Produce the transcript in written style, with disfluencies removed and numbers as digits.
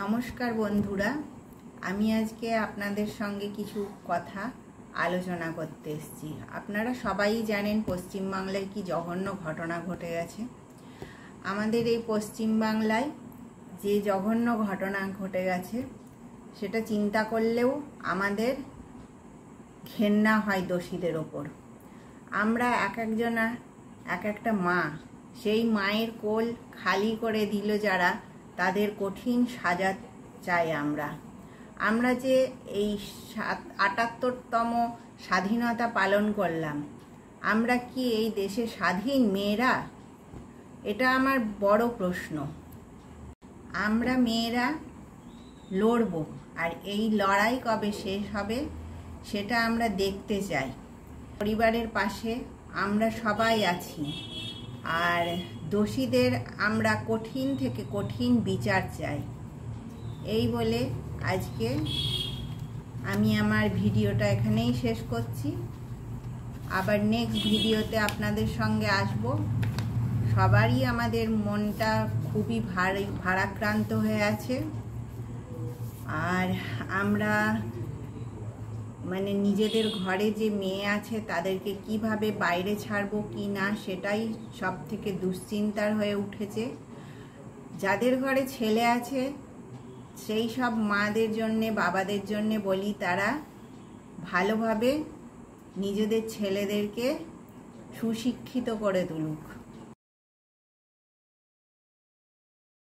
নমস্কার বন্ধুরা, আমি আজকে আপনাদের সঙ্গে কিছু কথা আলোচনা করতে এসেছি। আপনারা সবাই জানেন পশ্চিমবাংলায় কি জঘন্য ঘটনা ঘটে গেছে। আমাদের এই পশ্চিমবাংলায় যে জঘন্য ঘটনা ঘটে গেছে সেটা চিন্তা করলেও আমাদের ঘেন্না হয় দোষীদের ওপর। আমরা একজনা এক একটা মা, সেই মায়ের কোল খালি করে দিল যারা, তাদের কঠিন সাজা চাই আমরা যে এই ৭৮তম স্বাধীনতা পালন করলাম, আমরা কি এই দেশে স্বাধীন মেয়েরা? এটা আমার বড় প্রশ্ন। আমরা মেয়েরা লড়ব, আর এই লড়াই কবে শেষ হবে সেটা আমরা দেখতে চাই। পরিবারের পাশে আমরা সবাই আছি, আর দোষীদের আমরা কঠিন থেকে কঠিন বিচার চাই। এই বলে আজকে আমি আমার ভিডিওটা এখানেই শেষ করছি। আবার নেক্সট ভিডিওতে আপনাদের সঙ্গে আসব। সবারই আমাদের মনটা খুবই ভারাক্রান্ত হয়ে আছে, আর আমরা নিজেদের ঘরে যে মেয়ে আছে তাদেরকে কিভাবে বাইরে ছাড়বো কি না, সেটাই সব থেকে দুশ্চিন্তার হয়ে উঠেছে। যাদের ঘরে ছেলে আছে সেই সব মাদের জন্যে, বাবাদের জন্যে বলি, তারা ভালোভাবে নিজেদের ছেলেদেরকে সুশিক্ষিত করে তুলুক।